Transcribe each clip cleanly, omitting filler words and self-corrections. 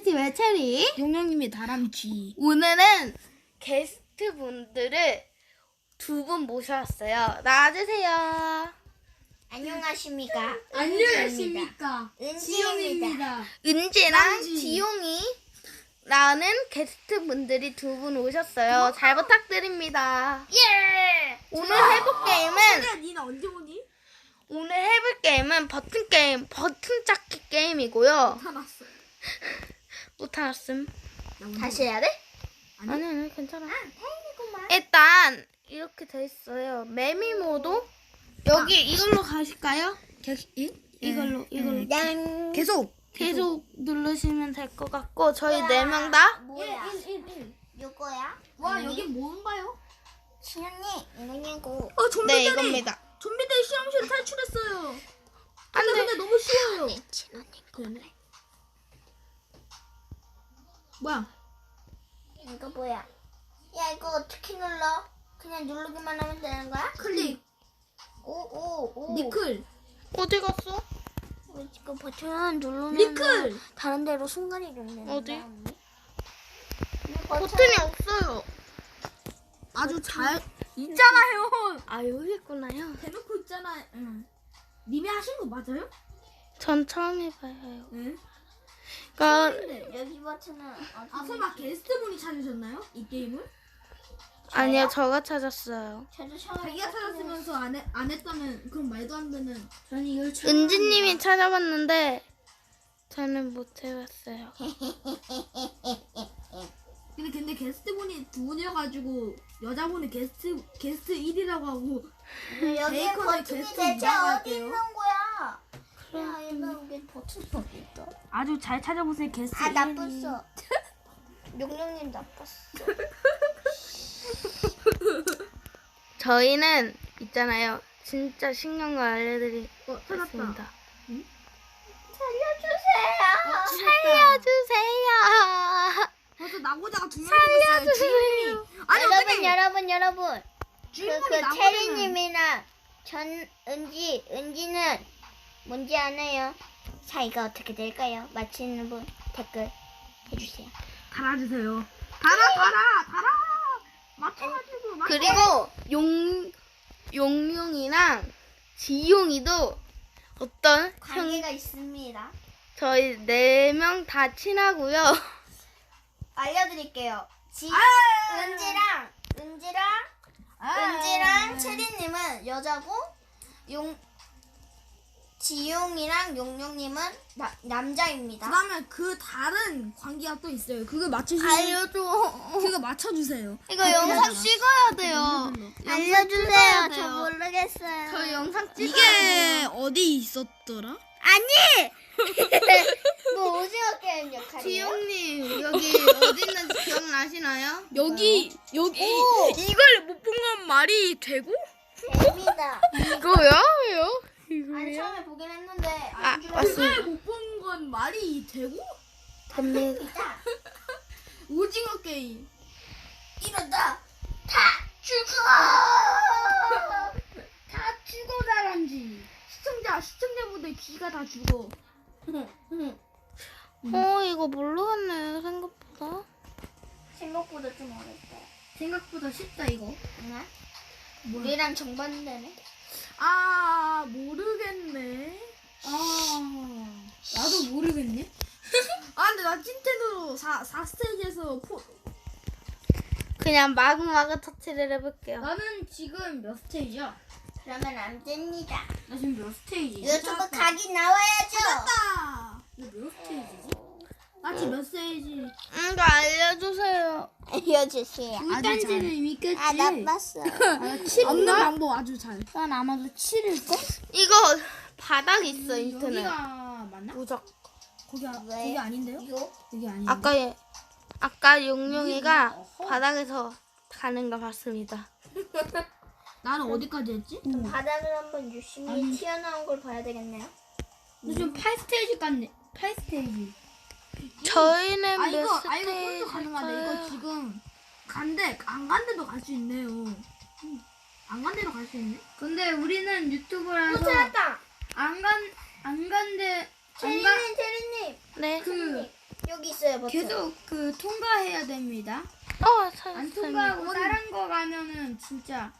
왜 체리? 용영님이 다람쥐. 오늘은 게스트 분들을 두 분 모셔왔어요. 나와주세요. 안녕하십니까. 안녕하십니까. 은지입니다. 은지랑 은지. 지용이라는 게스트 분들이 두 분 오셨어요. 잘 부탁드립니다. 예! 오늘 해볼 게임은 니는 언제 오니? 버튼 게임, 버튼 찾기 게임이고요. 타났어. 못 알았음. 다시 해야 돼? 아니, 괜찮아. 다행이구만. 일단 이렇게 돼 있어요. 매미모도 여기 이걸로 가실까요? 이걸로. 양. 계속. 계속 누르시면 될 것 같고 저희 네 명 다 뭐야? 요거야? 와, 여기 뭔가요? 신현님, 이거냐고. 네, 이겁니다. 좀비들 실험실 탈출했어요. 안 돼. 근데 너무 쉬워요. 신현님. 그러네. 뭐야? 이거 뭐야? 야, 이거 어떻게 눌러? 그냥 누르기만 하면 되는 거야? 클릭. 오. 니클. 어디 갔어? 이거 버튼 누르면 니클. 다른 데로 순간 이동되는 어디? 버튼. 버튼이 없어요. 아주 잘 있잖아요. 아, 여기 있구나요. 대놓고 있잖아. 응. 님이 하신 거 맞아요? 전 처음 해봐요. 응. 그러니까 여기 버튼은 아, 설마 게스트분이 찾으셨나요? 이 게임을? 아니요, 저가 찾았어요. 저도 처음에 자기가 찾았으면서 안 했다면 그럼 말도 안 되는. 저는 이걸 은지님이 찾아봤는데 저는 못 해봤어요. 근데 게스트분이 두 분이어가지고 여자분이 게스트 1이라고 하고 여기 베이컨을 버튼이 게스트 대체 이라고 어디 할게요. 있는 거야? 야, 여기 버튼이 어디 있어? 아주 잘 찾아보세요. 게스트 아, 1이. 나빴어. 용룡님 나빴어. 저희는 있잖아요. 진짜 신기한 거 알려드리겠습니다. 찾았다. 살려주세요. 벌써 나고자가 두 명 죽었어요. 주인공이. 아니 어떻게 여러분. 주인공이 나고자는. 체리님이나 은지는 뭔지 아나요? 사이가 어떻게 될까요? 맞히는 분 댓글 해주세요. 달아주세요. 달아. 맞춰가지고. 그리고 용용이랑 지용이도 어떤 관계가 있습니다. 저희 네 명 다 친하고요. 알려드릴게요. 은지랑 체리님은 여자고 지용이랑 용용님은 남자입니다. 그다음에 그 다른 관계가 또 있어요. 그거 맞추시면 알려줘. 그거 맞춰주세요. 이거 영상 찍어야 돼요. 알려주세요. 돼요. 저 모르겠어요. 저 영상 찍어야 이게 어디 있었더라? 아니! 뭐 오징어 게임 역할이에요? 지용님 여기 어디 있는지 기억나시나요? 여기 이걸 못 본 건 말이 되고? 재밌다. 이거요? 왜요? 아니 처음에 보긴 했는데 아, 안 맞습니다. 이걸 못 본 건 말이 되고? 됩니다. 오징어 게임. 이러다 다 죽어. 다 죽어 잘한지. 시청자분들 귀가 다 죽어. 이거 모르겠네 생각보다. 생각보다 좀 어렵다. 생각보다 쉽다 이거. 응? 우리랑 정반대네. 아 모르겠네. 나도 모르겠네. 아 근데 나 찐텐으로 4스테이지에서 그냥 마구마구 터치를 해볼게요. 나는 지금 몇 스테이지야? 그러면 안 됩니다. 나 지금 몇 스테이지? 유튜브 각이 나와야죠. 찾았다. 몇 스테이지지? 나 지금 몇 스테이지? 이거 알려주세요. 알려주세요. 꿀단지는 이미 깼지? 아 나빴어. 없는 방법 아주 잘. 난 아마도 7일걸? 이거 바닥에 있어 인터넷. 여기가 맞나? 무적. 거기 아닌데요? 이거? 여기 아닌데? 아까 용용이가 바닥에서 가는 거 봤습니다. 나는 어디까지 했지? 바닥을 한번 유심히 튀어나온 걸 봐야 되겠네요. 나 지금 8스테이지 깠네. 8스테이지. 저희는 몇 이거 스테이지 폴도 가능하네. 이거 할까요? 지금 안 간 데도 갈 수 있네요. 안 간 데도 갈 수 있네. 근데 우리는 유튜브라서 찾았다. 안 간데 체리님. 네. 그 여기 있어요 버튼. 계속 그 통과해야 됩니다. 안 안 통과하고 다른 거 가면은 진짜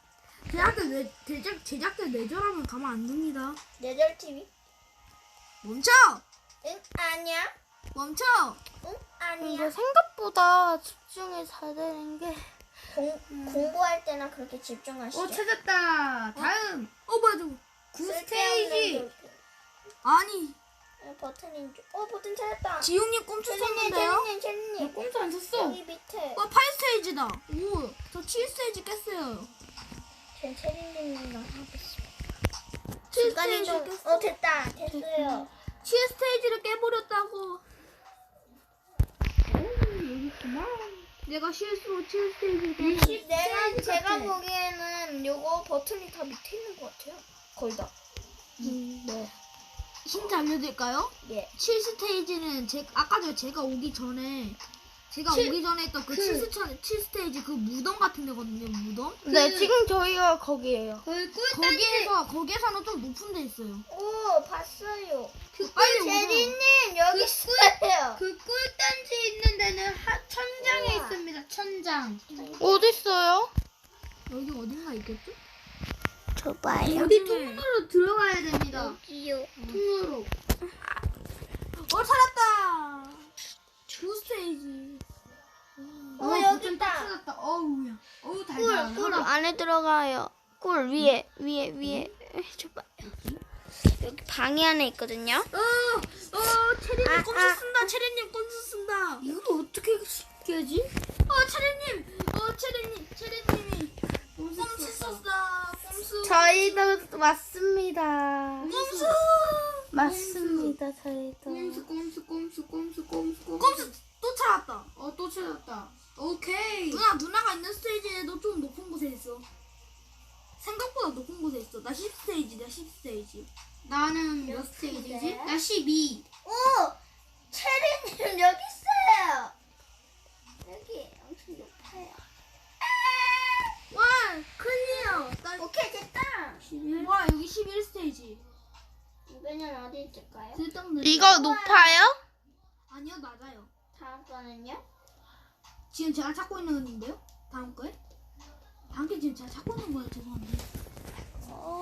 제작대 뇌절하면 가만 안 둡니다. 뇌절 TV. 멈춰! 응 아니야. 멈춰! 응 아니야. 근데 생각보다 집중이 잘 되는 게 공부할 때나 그렇게 집중하시죠. 찾았다. 다음 뭐야 저거. 9스테이지. 아니 버튼인 줄. 버튼 찾았다. 지용님 꼼수 썼는데요? 첼리님. 꼼수 안 썼어. 여기 밑에. 8스테이지다. 오, 저 7스테이지 깼어요. 전 첼리님이랑 하겠습니다. 7스테이지 좀. 깼어. 됐어요. 7스테이지를 깨버렸다고. 내가 실수로 7스테이지를 깨버렸어. 제가 보기에는 요거 버튼이 다 밑에 있는 것 같아요. 거의 다. 네. 힌트 알려드릴까요? 예. 7스테이지는 아까 전에 제가 오기 전에 했던 그 7스테이지 그 무덤 같은 데거든요. 무덤. 네, 지금 저희가 거기에요. 거기 꿀단지. 거기에서는 좀 높은 데 있어요. 오 봤어요. 빨리 오세요. 제리님 여기 있어요. 그 꿀단지 있는 데는 천장에 우와. 있습니다. 천장. 어딨어요? 여기 어딘가 있겠죠? 줘봐요. 어디 통로로 들어가야 됩니다. 여기요. 통로로. 찾았다. 9스테이지. 여기 있다. 찾았다. 어우야. 어우 달달하다. 꿀 안에 들어가요. 꿀 위에. 줘봐. 여기 방이 안에 있거든요. 체리님 꼼수 쓴다. 체리님 꼼수 쓴다. 이거 어떻게 쉽게 하지? 체리님이 꼼수 썼다. 꼼수. 저희도 맞습니다. 꼼수. 맞습니다, 저희도. 꼼수 또 찾았다. 또 찾았다. 오케이. 누나가 있는 스테이지에도 좀 높은 곳에 있어. 생각보다 높은 곳에 있어. 나 10스테이지. 나는 몇 스테이지지? 나 12. 오 체리님 여기 있어요. 여기 엄청 높아요. 와, 클리어. 오케이 됐다. 와, 여기 11스테이지. 이번엔 어디 있을까요? 이거 높아요? 아니요, 낮아요. 다음 거는요? 지금 제가 찾고 있는 건데요? 다음 거에? 다음 게 지금 제가 찾고 있는 거예요. 죄송한데.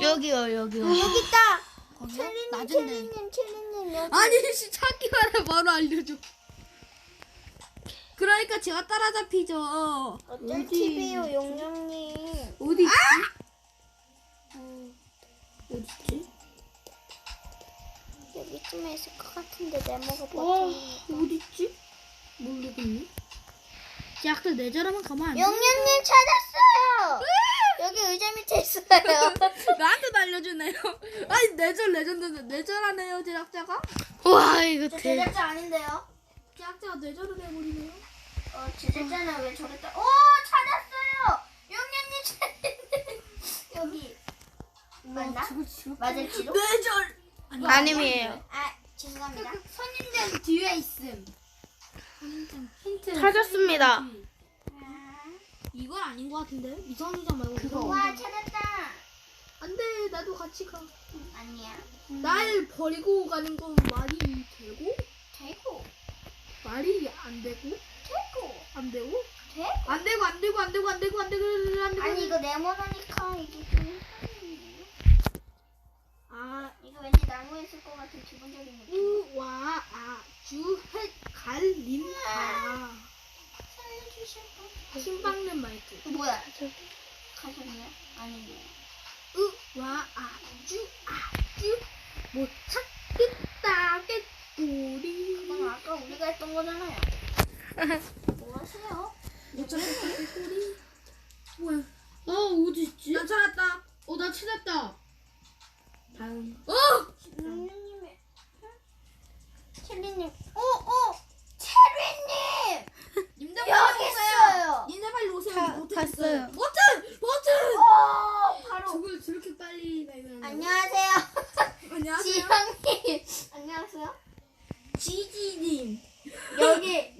여기요. 여기 있다. 거기요? 체리님 여기. 아니, 찾기만 해. 바로 알려줘. 그러니까 제가 따라잡히죠. 어떤 TV요 용영님. 어디 있지? 어딨지? 여기쯤에 있을 것 같은데 네모가 와, 버튼. 어딨지? 모르겠네. 제작들 내절하면 가만 안 돼. 용영님 찾았어요. 여기 의자 밑에 있어요. 나한테도 알려주네요. 아니, 내절하네요, 제작자가. 와, 이거 저 대박. 제작자 아닌데요? 제작자가 내절을 해버리네요. 제작자는 왜 저랬다? 오 찾았어요. 용영님 찾았는데 여기 맞나? 맞을지도? 내절! 아님이에요. 죄송합니다. 선임된 뒤에 있음. 힌트. 찾았습니다. 이건 아닌 것 같은데? 이성이장 말고 그거. 와 찾았다. 안 돼, 나도 같이 가. 아니야. 날 버리고 가는 건 말이 되고? 되고 말이 안 되고? 되고 안 되고? 되고. 안 되고, 안 되고, 안 되고, 안 되고, 안 되고, 안 되고. 아니 이거 네모나니까 이게 좀 헷갈리네요. 아, 이거 왠지 나무에 있을 것 같은 기본적인 느낌. 우와, 아주 헷갈린다. 살려주실 분? 힘박는 마이크. 뭐야? 가셨네요? 아니네요. 우와, 아주 못 찾겠다, 깨꼬리. 그건 아까 우리가 했던 거잖아요. 뭐 하세요? 못 찾겠다, 깨꼬리. 뭐야? 어디 있지? 나 찾았다. 나 찾았다. 다음. 용님의 체리님. 체리님. 님들 여기 빨리 오세요. 있어요. 님들 빨리 오세요. 갔어요. 버튼! 바로. 저걸 저렇게 빨리 발견한 안녕하세요. 안녕하세요. 지영님. 안녕하세요. 지지님.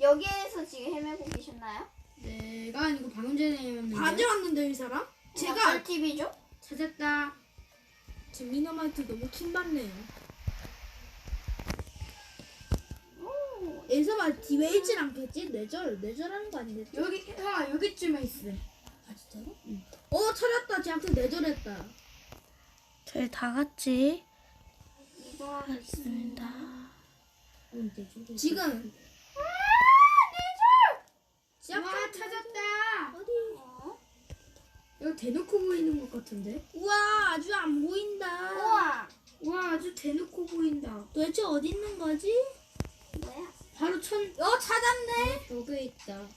여기에서 지금 헤매고 계셨나요? 내가 아니고 방금 전에 했는데. 반지 왔는데 이 사람? 제가 어떤 TV죠? 찾았다. 재미너마이트 너무 킹받네요. 오, 에서만 왜 있진 않겠지? 내절하는 거 아니겠지? 여기쯤에 있어. 아 진짜로? 응. 찾았다. 쟤한테 내절했다. 저희 다 같이 이동하겠습니다. 지금 와 찾았다. 어디? 여기 대놓고 보이는 것 같은데? 우와 아주 안 보인다. 우와. 와 아주 대놓고 보인다. 도대체 어디 있는 거지? 뭐야? 바로 찾았네. 여기 있다.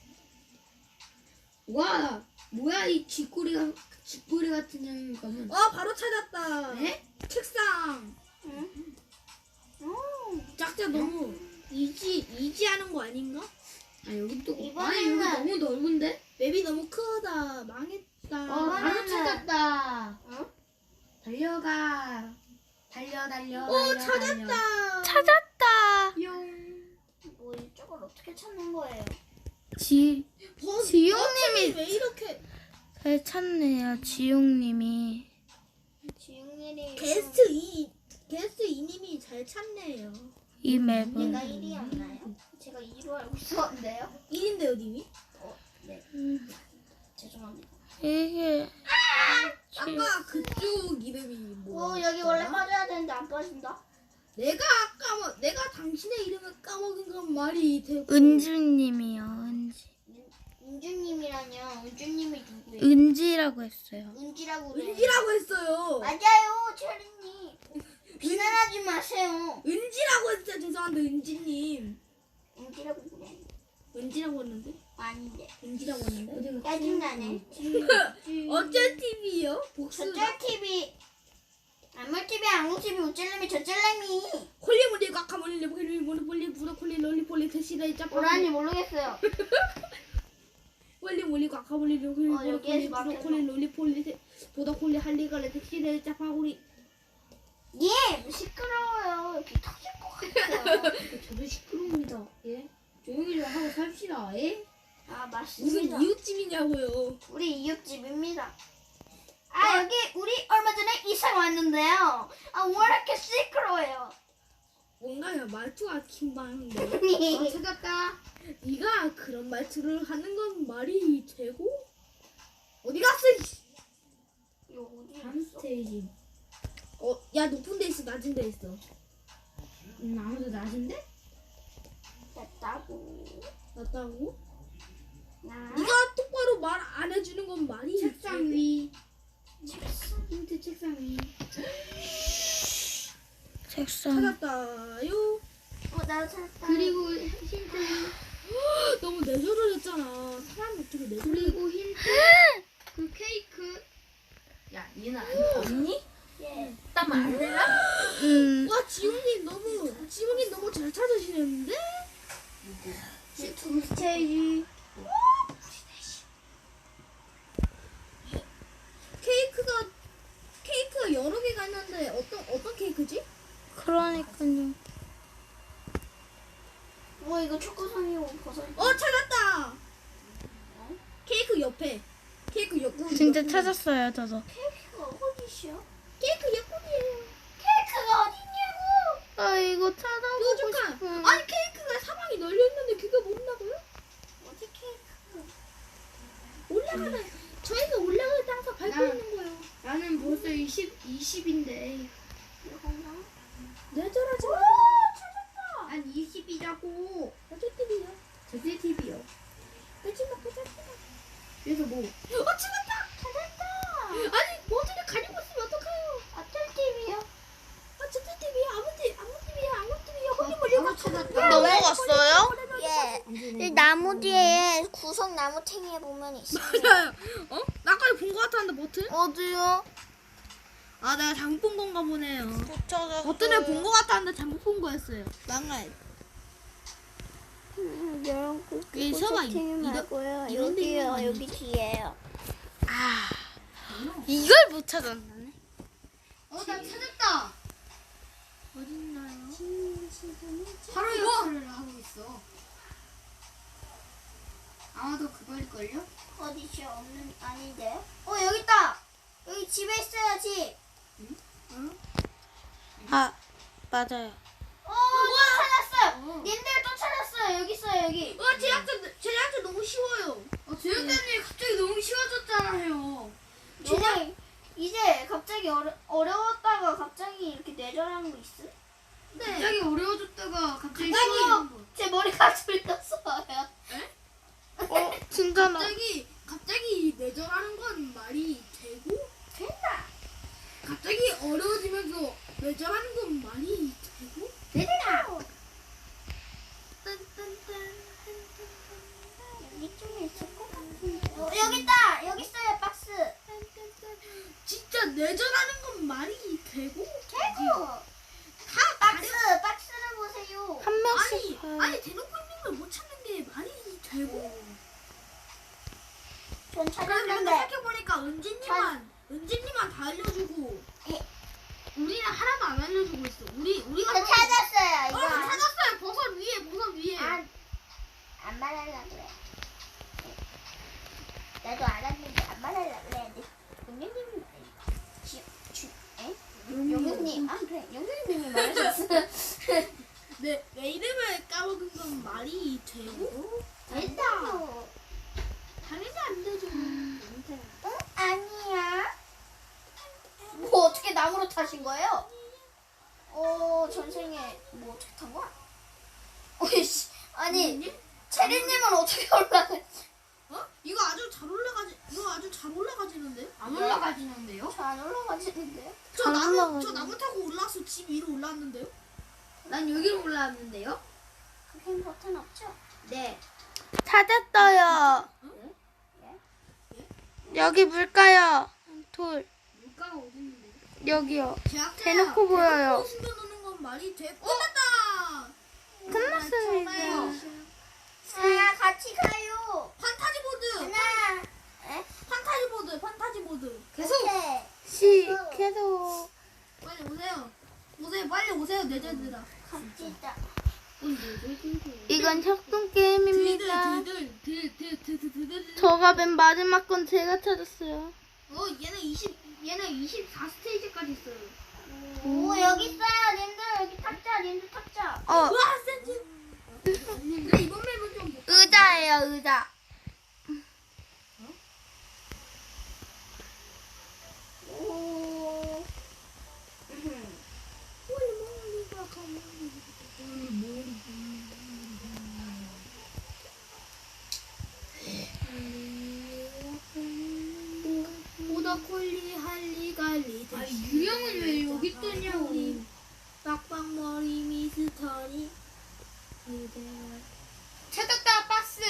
와 뭐야 이 쥐꼬리 같은 녀석은. 바로 찾았다. 네? 책상. 응? 짝짜 너무 이지하는 거 아닌가? 아 여기 또 아니 여기 이번에는- 너무 넓은데? 맵이 너무 크다. 망했다. 바로 이번에는- 찾았다. 어? 달려. 찾았다. 찾았다. 뭐 이쪽을 어떻게 찾는 거예요? 지용님이 왜 이렇게 잘 찾네요. 지용님이. 지웅일이 게스트 2님이 잘 찾네요. 이 맵은 내가 1위였나요? 제가 2로 알고 있었는데요. 1인데요, 님이? 네. 죄송합니다. 이게 아까 그쪽 이름이 뭐? 여기 원래 빠져야 되는데 안 빠진다. 내가 당신의 이름을 까먹은 건 말이 되고. 은주님이요. 은지. 은주님이라뇨. 은주님이 누구예요? 은지라고 했어요. 은지라고 그래. 은지라고 했어요. 맞아요, 체리님. 비난하지 마세요. 은지라고 했어요. 죄송한데 은지님. 은지라고 그래. 은지라고 했는데? 아닌데. 은지라고 했는데? 짜증나네. 어쩔 TV요? 복수. 저쩔 TV. 안물 TV, 안국 TV, 우찔레미, 저찔레미. 콜리몰리 과카몰리 콜리몰리 브로콜리 롤리폴리 대시다이 짜파. 뭐라는지 모르겠어요. 콜리몰리 과카몰리 롤리폴리 여기에서 브로콜리 롤리폴리 보더콜리 할리갈레 대시다이 짜파구리. 예, 시끄러워요. 여기 터질 것 같아요. 저도 시끄러웁니다. 예? 조용히 좀 하고 삽시다. 예? 아, 무슨 맞습니다. 이웃집이냐고요. 우리 이웃집입니다. 여기 우리 얼마 전에 이사 왔는데요. 왜 이렇게 시끄러워요? 뭔가요? 말투가 킹방인데. 찾았다. 네가 그런 말투를 하는 건 말이 되고? 어디 갔어? 이거 어디 있어? 스테이지. 야 높은 데 있어, 낮은 데 있어. 아무도 낮은데? 됐다고. 낮다고? 나 네가 똑바로 말 안 해주는 건 말이 책상 위. 힌트 책상 위. 책상. 찾았다요. 나도 찾았다. 그리고 힌트. 너무 내조를 했잖아. 사람이 어떻게 내조를? 그리고 힌트. 그 케이크. 야, 얘는 언니? 예. 땀 안 흘러? 와, 지훈님 너무 잘 찾으시는데? 두 스테이지. 케이크가 여러 개가 있는데 어떤 케이크지? 그러니까요. 이거 초코송이고 버섯. 찾았다. 케이크 옆에. 케이크 옆구리. 진짜 찾았어요. 저도. 케이크가 어디시요? 케이크 옆구리예요. 케이크가 어딨냐고? 이거 찾아보고 뾰족한. 싶어요. 아니 케이크가 사방에 널려 있는데 그거 모른다고요? 어디 케이크? 올라가는. 저희가 올라갈 때 항상 밟고 있는 거예요. 나는 벌써 20인데. 이건가? 내절하지 마. 찾았다. 난 20이라고. 어쩔 TV요? 저새 TV요. 내집 먹고 찾지 마. 그래서 뭐. 찾았다. 아니 뭐어떻게 가지고 있으면 어떡해요? 어쩔 TV요? 저쪽 TV 아무 TV야. 거기 몰려 찾았다. 넘어갔어요? 예. 이 나무 뒤에 구석 나무탱이에 보면 있어. 맞아요. 아까 본 거 같았는데 버튼? 어디요? 아 내가 잘못 본 건가 보네요. 찾았어요. 버튼을 본 거 같았는데 잘못 본 거였어요. 망할. 여러분 이 서봐, 말고요. 이런 데 있는 거 아니야? 여기 뒤에요. 이걸 못 찾았네. 나 찾았다. 어딨나요? 바로 역할을 하고 있어. 아마도 그걸걸요? 어디죠? 없는 아닌데요? 여기 있다. 여기 집에 있어야지. 아, 맞아요. 또 찾았어요. 님들 또 찾았어요. 여기 있어요 여기. 제작자 너무 쉬워요. 제육대님 갑자기 너무 쉬워졌잖아요. 제작 이제 갑자기 어려웠다가 갑자기 이렇게 내절하는 거 있어? 갑자기 어려워졌다가 갑자기 갑자기요. 쉬워지는 거. 제 머리가 들렸어요. 진짜 나. 갑자기 내절하는 건 말이 되고 된다. 갑자기 어려워지면서 내절하는 건 말이 되고 된다. 여기쯤에 있을 것 같은데. 여기 있다. 여기 있어요 박스. 진짜 내절하는 건 말이 되고 되고. 박스를 보세요. 한 명씩 봐요. 아니 대놓고 있는 걸 못 찾는 게 말이 되고. 전 그런데 찾았는데. 생각해보니까 은지님만 다 알려주고 우리는 하나도 안 알려주고 있어. 우리가 저 찾았어요 이거. 찾았어요. 버섯 위에. 안 말하려고 그래. 나도 알았는데 안 말하려고 그랬는데 용현님이 용현님 그래 용현님이 말하셨어. 내 이름을 까먹은 건 말이 되고 된다. 당연히 안 되죠. 응? 아니야. 뭐 어떻게 나무로 타신 거예요? 전생에 뭐 어떻게 탄 거야? 어이씨 아니 체리님은 어떻게 올라가? 이거 아주 잘 올라가지는데? 안 올라가지는데요? 저 안 올라가지는데요? 잘 올라가죠. 저 나무 타고 올라와서 집 위로 올라왔는데요? 난 여기로 올라왔는데요. 그게 버튼 없죠? 네. 찾았어요. 여기 물가요. 돌. 물가가 어디 있는데? 여기요. 제작자 대놓고 보여요. 숨겨놓는 건 말이 돼. 끝났다. 끝났습니다. 아 같이 가요. 판타지 보드. 하나. 판타지 보드. 계속. 계속. 빨리 오세요. 빨리 오세요, 내자들아. 갑시다. 이건 협동 게임입니다. 들. 저가 맨 마지막 건 제가 찾았어요. 얘는 24스테이지까지 있어요. 오 여기 있어요 님들 여기 탁자 님들 탁자. 어, 와, 센지. 그래, 이번 맵은 좀. 의자예요, 의자. 오. 오더콜리 할리갈리. 유령은 왜 여기 뜨냐고. 빡빡머리 미스터리. 찾았다 박스.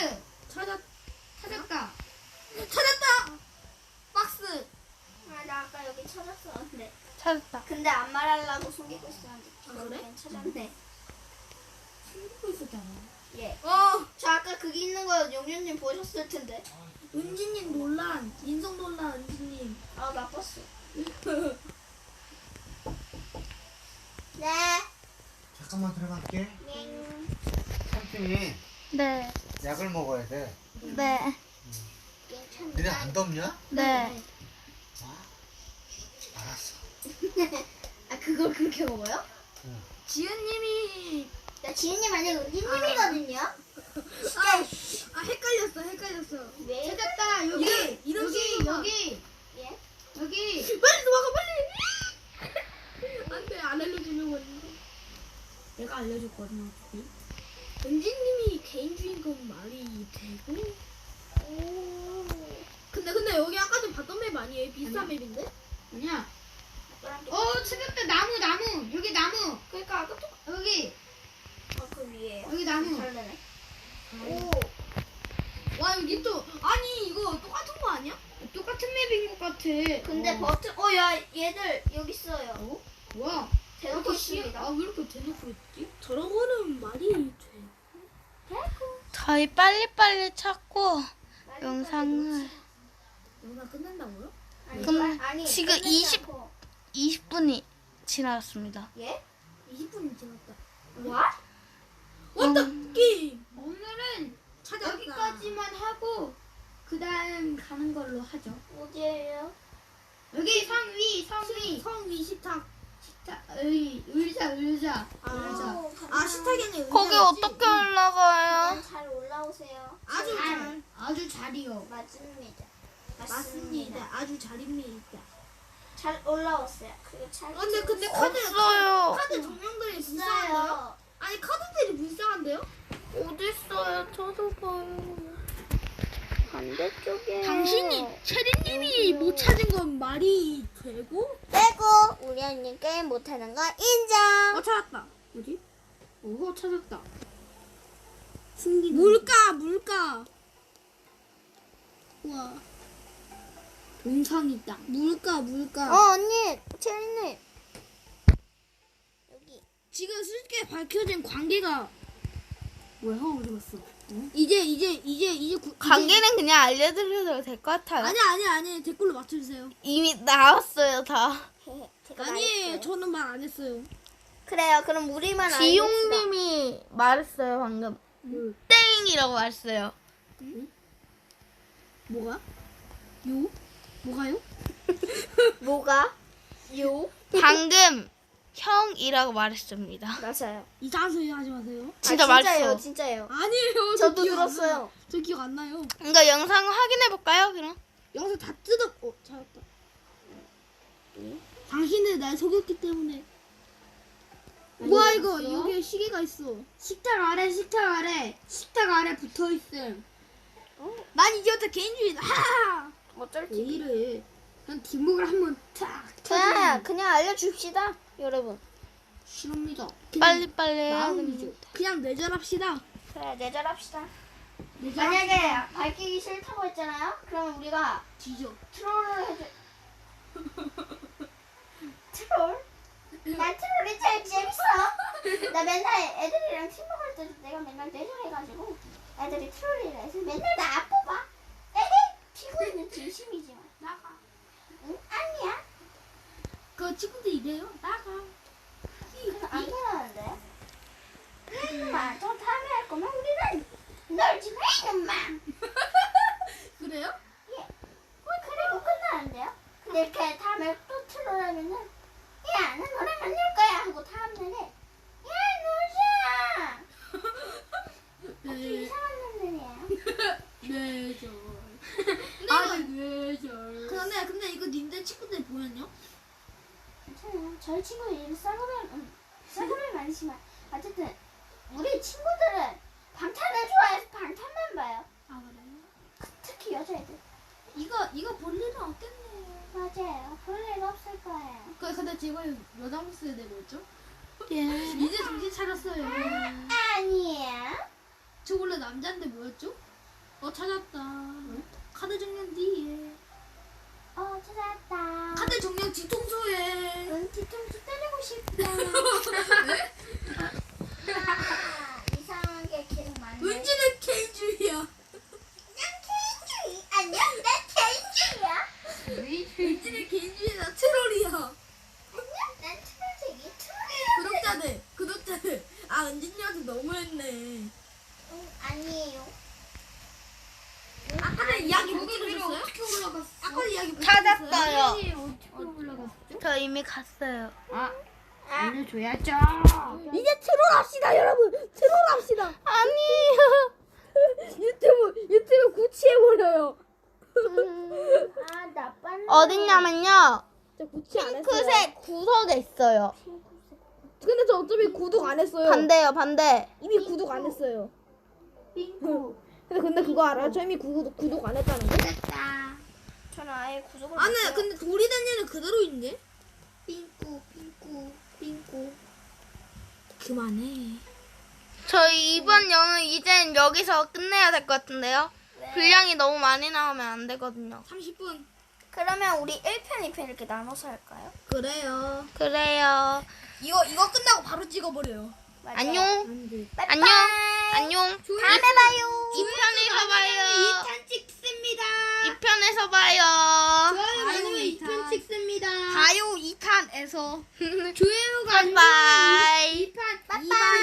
찾았다. 박스. 나 아까 여기 찾았었는데. 찾았다. 근데 안 말하려고 숨기고 있었는데. 그래? 찾았네. 숨기고 있었잖아. 예. 어, 저 아까 거기 있는 거 용현님 보셨을 텐데. 은지님 논란. 인성 논란, 은지님. 아 나빴어. 네. 잠깐만 들어갈게. 네. 삼촌이 네, 약을 먹어야 돼. 네, 괜찮네. 너네 안 덥냐? 네. 알았어. 아 그걸 그렇게 먹어요? 지은님이. 나 지은님 아니고 은지님이거든요. 헷갈렸어. 왜? 찾았다 여기. 이름 여기 쓰는 여기 예? 여기. 빨리 도망가, 빨리. 안 돼, 안 알려주려고 했는데. 내가 알려줬거든, 어차피. 은지님이 개인 주인공 말이 되고. 오. 근데 여기 아까 전 봤던 맵 아니에요? 비슷한 맵인데? 아니야. 어. 찾았다 나무 여기 나무. 그러니까 아까 여기 그 위에. 여기 나무. 다르네. 오. 와, 여기 또. 아니, 이거 똑같은 거 아니야? 똑같은 맵인 것 같아. 근데 버튼. 야 얘들 여기 있어요. 와. 대놓고 있습니다. 왜 이렇게 대놓고 있지? 저런 거는 말이 돼. 저희 빨리빨리 찾고 영상을 영상 끝난다고요? 그럼 지금 20분이 지났습니다. 예? 20분이 지났다. 와? 왔다! 게임! 오늘은 찾았다. 여기까지만 하고 그다음 가는 걸로 하죠. 어디에요? 여기 성위. 성위 식탁. 자, 여기 의자. 아 식탁에는 의자가 거기 있지? 어떻게 올라가요? 잘 올라오세요. 아주 잘. 아주 잘이요. 맞습니다. 맞습니다. 아주 잘입니다. 잘 올라오세요. 그리고 잘. 근데 없어요. 카드 종량들이 불쌍한데요? 있어요. 아니 카드들이 불쌍한데요? 어딨어요? 저도 봐요. 반대쪽에. 당신이 체리님이 못 찾은 건 말이 되고? 빼고 우리 언니 게임 못하는 거 인정. 찾았다. 어디? 찾았다. 숨기는 물가. 우와. 동상이다. 물가. 언니 체리님 여기. 지금 쉽게 밝혀진 관계가 뭐야? 어디 갔어? 이제 관계는 그냥 알려드려도 될 것 같아요. 아니 댓글로 맞춰주세요. 이미 나왔어요 다. 아니에요. 저는 말 안 했어요. 그래요. 그럼 우리만 지용님이 말했어요 방금. 땡이라고 말했어요. 뭐가? 뭐가요? 뭐가? 방금 형이라고 말했습니다. 맞아요. 이상한 소리 하지 마세요. 진짜 말했어. 진짜예요. 아니에요. 저도 기억 안 들었어요. 나요. 저 기억 안 나요. 그러니까 영상 확인해 볼까요? 그럼. 영상 다 찾았다. 당신은 날 속였기 때문에. 뭐야 이거? 여기에 시계가 있어. 식탁 아래 붙어 있음. 난 이제부터 개인주의다. 하하. 어쩔 왜 이래? 그냥 뒷목을 한번 탁. 그냥 알려줍시다, 여러분. 싫습니다. 빨리빨리 해야 마음이죠. 됩니다. 그냥 내절합시다. 그래 내절합시다. 내가 만약에 밝히기 싫다고 했잖아요. 그러면 우리가 뒤져. 트롤을 해줘. 트롤? 난 트롤이 제일 재밌어. 나 맨날 애들이랑 팀 먹을 때도 내가 맨날 내절해가지고 애들이 트롤이라 해서 맨날 나 뽑아. 에헤 피고있는 진심이지만 나가. 응? 아니야. 그 친구들 이래요. 나가. 그건 안 변하는데. 이놈아 저 다음에 할 거면 우리는 놀지 마 이놈아. 그래요? 그리고 끝나는데요? 근데 이렇게 다음에 또 트롤하면은 야, 난 너랑 안 놀 거야 하고 다음날에 야, 놀자. 아주 이상한 놈들이에요. 내절. 내절. 근데 이거 님들 친구들 보면요? 괜찮아요. 저희 친구 이름 싸구려 많지만 어쨌든 우리 친구들은 방탄을 좋아해서 방탄만 봐요. 아 그래요? 특히 여자애들. 이거 볼 일은 없겠네요. 맞아요. 볼 일 없을 거예요. 근데 제가 여자 목소리 내고있죠? 예. 이제 정신 차렸어요. 아니야. 저 원래 남자인데 뭐였죠? 찾았다. 카드 정령 뒤에. 찾았다. 카드 정령 뒤통수에. 응, 뒤통수 때리고 싶다. 이상하게 계속 많이. 은지는 개인주의야. 난 개인주의. 안녕, 난 개인주의야. 은지는 개인주의야. 트롤이야. 안녕, 난 트롤쟁이. 트롤이야. 구독자들. 은진이한테 너무했네. 아니에요. 아까 이야기 못 거기 위로 들으셨어요? 어떻게 올라갔어? 아까 이야기 못 찾았어요. 들으셨어요? 어떻게 올라갔어? 저 이미 갔어요. 알려줘야죠. 이제 트롤합시다 여러분. 트롤합시다. 아니요. 유튜브 구치해버려요. 나쁜. 어딨냐면요. 저 구치 안 했어요. 핑크색 구석에 있어요. 근데 저 어차피 구독 안 했어요. 반대요, 반대. 이미 구독 안 했어요. 빙고. 근데 그거 알아요? 저 이미 구독 안 했다는 거? 됐다. 저는 아예 구속을 아니 못해요. 근데 돌이 된 얘는 그대로 있네. 삥꾸. 그만해. 저희 이번 영은 이젠 여기서 끝내야 될 것 같은데요. 분량이 너무 많이 나오면 안 되거든요. 30분. 그러면 우리 1편, 2편 이렇게 나눠서 할까요? 그래요. 그래요. 이거 끝나고 바로 찍어버려요. 맞아요. 안녕. 빠이빠이. 안녕. 안녕. 다음에 봐요. 2편에서 봐요. 2탄 찍습니다. 2편에서 봐요. 아니면 2탄 찍습니다. 봐요 2탄에서. 조회수가 바이바이. 2판. 빠이빠이.